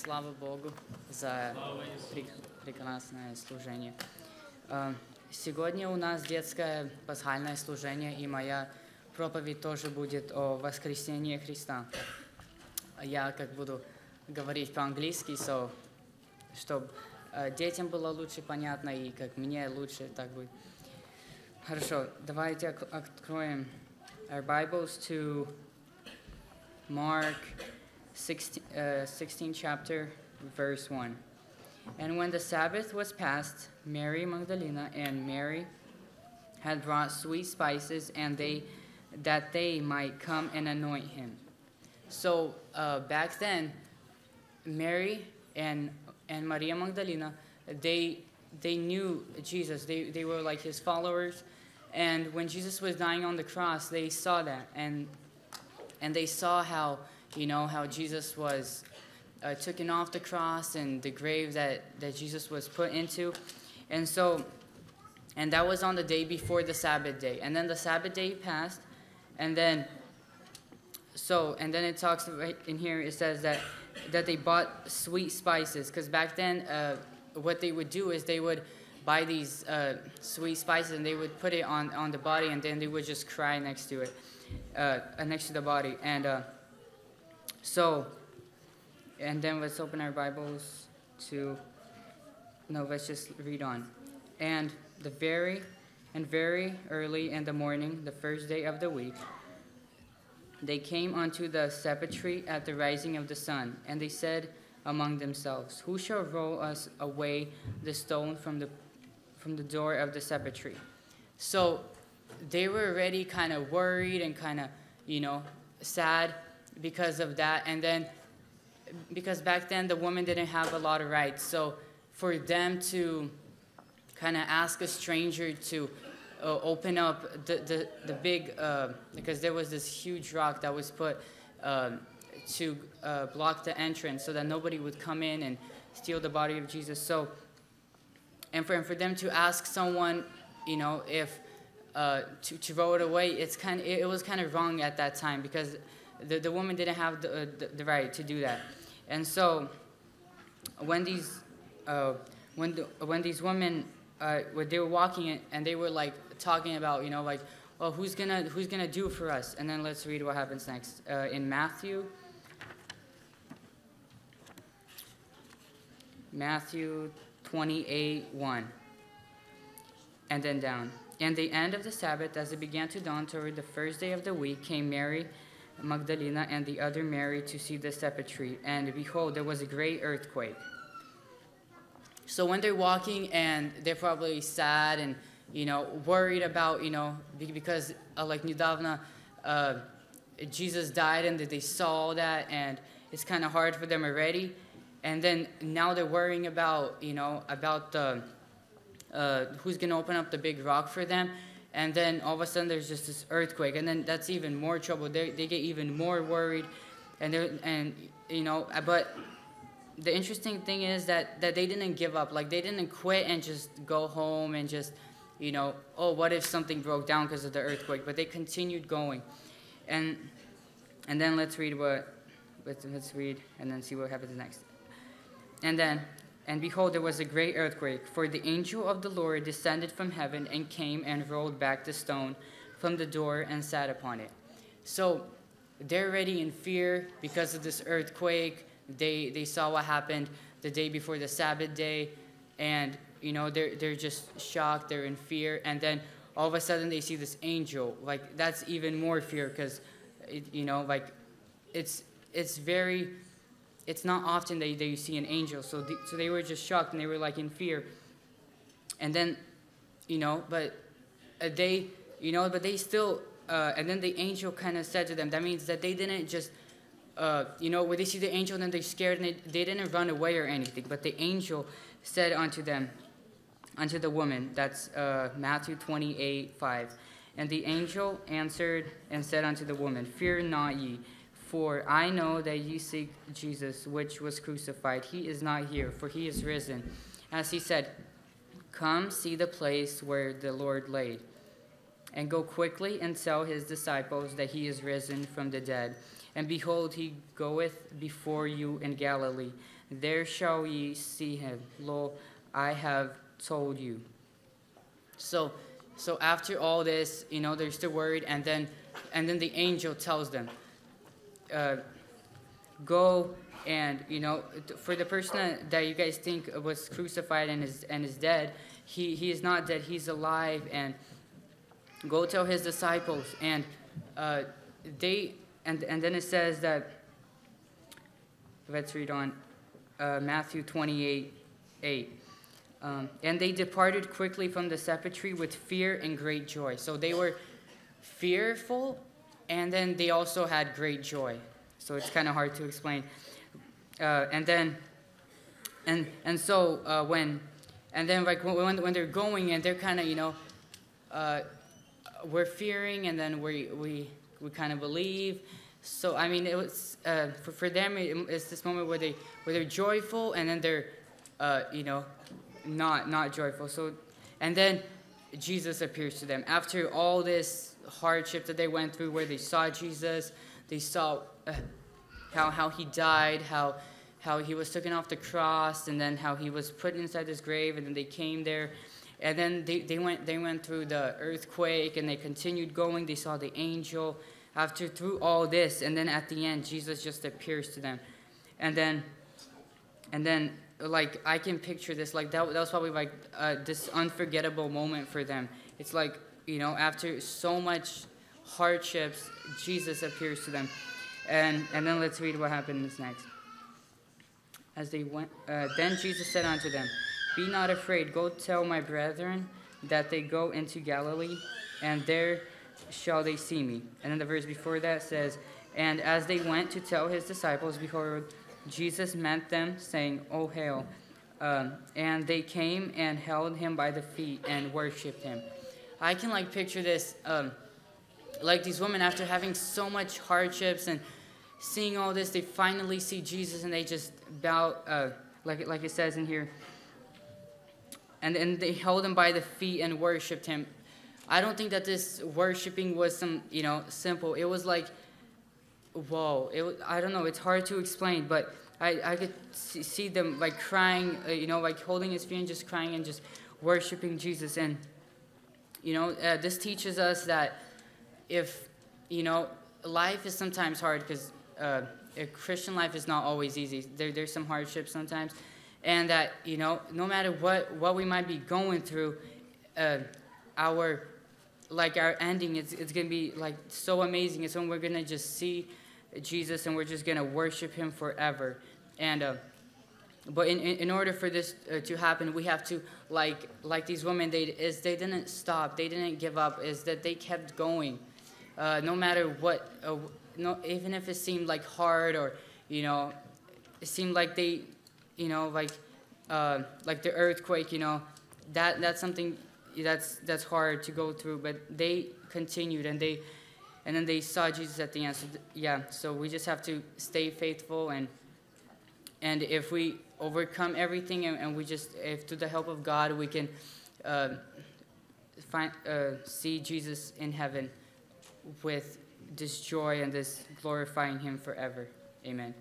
Слава Богу за прекрасное служение. Сегодня у нас детское пасхальное служение, и моя проповедь тоже будет о воскресении Христа. Я буду говорить по-английски, чтобы детям было лучше понятно, и как мне лучше так будет. Хорошо, давайте откроем our Bibles to Mark 16 chapter, verse 1. And when the Sabbath was past, Mary Magdalene and Mary had brought sweet spices, and that they might come and anoint him. So back then, Mary and Maria Magdalena, they knew Jesus. They were like his followers. And when Jesus was dying on the cross, they saw that, and they saw how Jesus was taken off the cross and the grave that Jesus was put into. And that was on the day before the Sabbath day. And then the Sabbath day passed, and then it talks right in here, it says that they bought sweet spices, because back then what they would do is they would buy these sweet spices, and they would put it on the body, and then they would just cry next to it, next to the body. And then let's open our Bibles let's just read on. And very early in the morning, the first day of the week, they came unto the sepulchre at the rising of the sun, and they said among themselves, Who shall roll us away the stone from the door of the sepulchre? So they were already kind of worried and kind of, sad because of that. And then, because back then the woman didn't have a lot of rights, so for them to kind of ask a stranger to open up the big, because there was this huge rock that was put to block the entrance so that nobody would come in and steal the body of Jesus. So, and for them to ask someone, if to roll it away, it was kind of wrong at that time, because the woman didn't have the right to do that. And so when these women when they were walking and they were like talking about, well, who's gonna do for us? And then let's read what happens next in Matthew 28:1, and then down. And the end of the Sabbath, as it began to dawn toward the first day of the week, came Mary Magdalena and the other Mary to see the sepulchre. And behold, there was a great earthquake. So when they're walking and they're probably sad and, worried about, because like недавно Jesus died, and they saw that, and it's kind of hard for them already. And then now they're worrying about, about the who's going to open up the big rock for them. And then all of a sudden there's just this earthquake, and then that's even more trouble. They get even more worried, but the interesting thing is that they didn't give up. Like, they didn't quit and just go home and just, what if something broke down because of the earthquake? But they continued going. And then let's read and then see what happens next. And behold, there was a great earthquake, for the angel of the Lord descended from heaven and came and rolled back the stone from the door and sat upon it. So they're already in fear because of this earthquake. They saw what happened the day before the Sabbath day, and they're just shocked. They're in fear, and then all of a sudden they see this angel. Like, that's even more fear, because it's not often that you see an angel. So they were just shocked, and they were like in fear. And then but they still and then the angel kind of said to them, that means that they didn't just when they see the angel, then they're scared, and they didn't run away or anything. But the angel said unto the woman, that's Matthew 28:5. And the angel answered and said unto the woman, Fear not ye, for I know that ye seek Jesus, which was crucified. He is not here, for he is risen. As he said, Come see the place where the Lord laid. and go quickly and tell his disciples that he is risen from the dead. And behold, he goeth before you in Galilee. There shall ye see him. Lo, I have told you. So after all this, they're still worried, and then the angel tells them, go and, for the person that you guys think was crucified and is dead, he is not dead, he's alive, and go tell his disciples. And and then it says that, let's read on, Matthew 28:8. And they departed quickly from the sepulchre with fear and great joy. So they were fearful, and then they also had great joy. So it's kind of hard to explain. When they're going, and they're kind of we're fearing, and then we kind of believe. So I mean, it was for them, it's this moment where they're joyful, and then they're not joyful. So, and then Jesus appears to them after all this hardship that they went through, where they saw Jesus, they saw how he died, how he was taken off the cross, and then how he was put inside this grave, and then they came there, and then they went through the earthquake, and they continued going. They saw the angel through all this, and then at the end, Jesus just appears to them, and then like I can picture this, like that was probably like this unforgettable moment for them. It's like, after so much hardships, Jesus appears to them, and then let's read what happens next. As they went, then Jesus said unto them, Be not afraid, go tell my brethren that they go into Galilee, and there shall they see me. And then the verse before that says, And as they went to tell his disciples, behold, Jesus met them, saying, O hail. And they came and held him by the feet and worshipped him. I can picture this, like these women, after having so much hardships and seeing all this, they finally see Jesus, and they just bow, like it says in here. And they held him by the feet and worshipped him. I don't think that this worshiping was some, simple. It was like, whoa. I don't know. It's hard to explain, but I could see them crying, holding his feet and just crying and just worshiping Jesus. And, this teaches us that if, life is sometimes hard, because Christian life is not always easy. There's some hardships sometimes. And that, no matter what we might be going through, our ending, it's going to be so amazing. It's when we're going to just see Jesus, and we're just going to worship him forever. And but in order for this to happen, we have to, like these women, they didn't stop, they didn't give up, is that they kept going, no matter what, even if it seemed hard, or it seemed like they, like the earthquake, that's something that's hard to go through, but they continued, and then they saw Jesus at the end. So so we just have to stay faithful, and if we overcome everything, and if through the help of God, we can see Jesus in heaven with this joy and this glorifying him forever. Amen.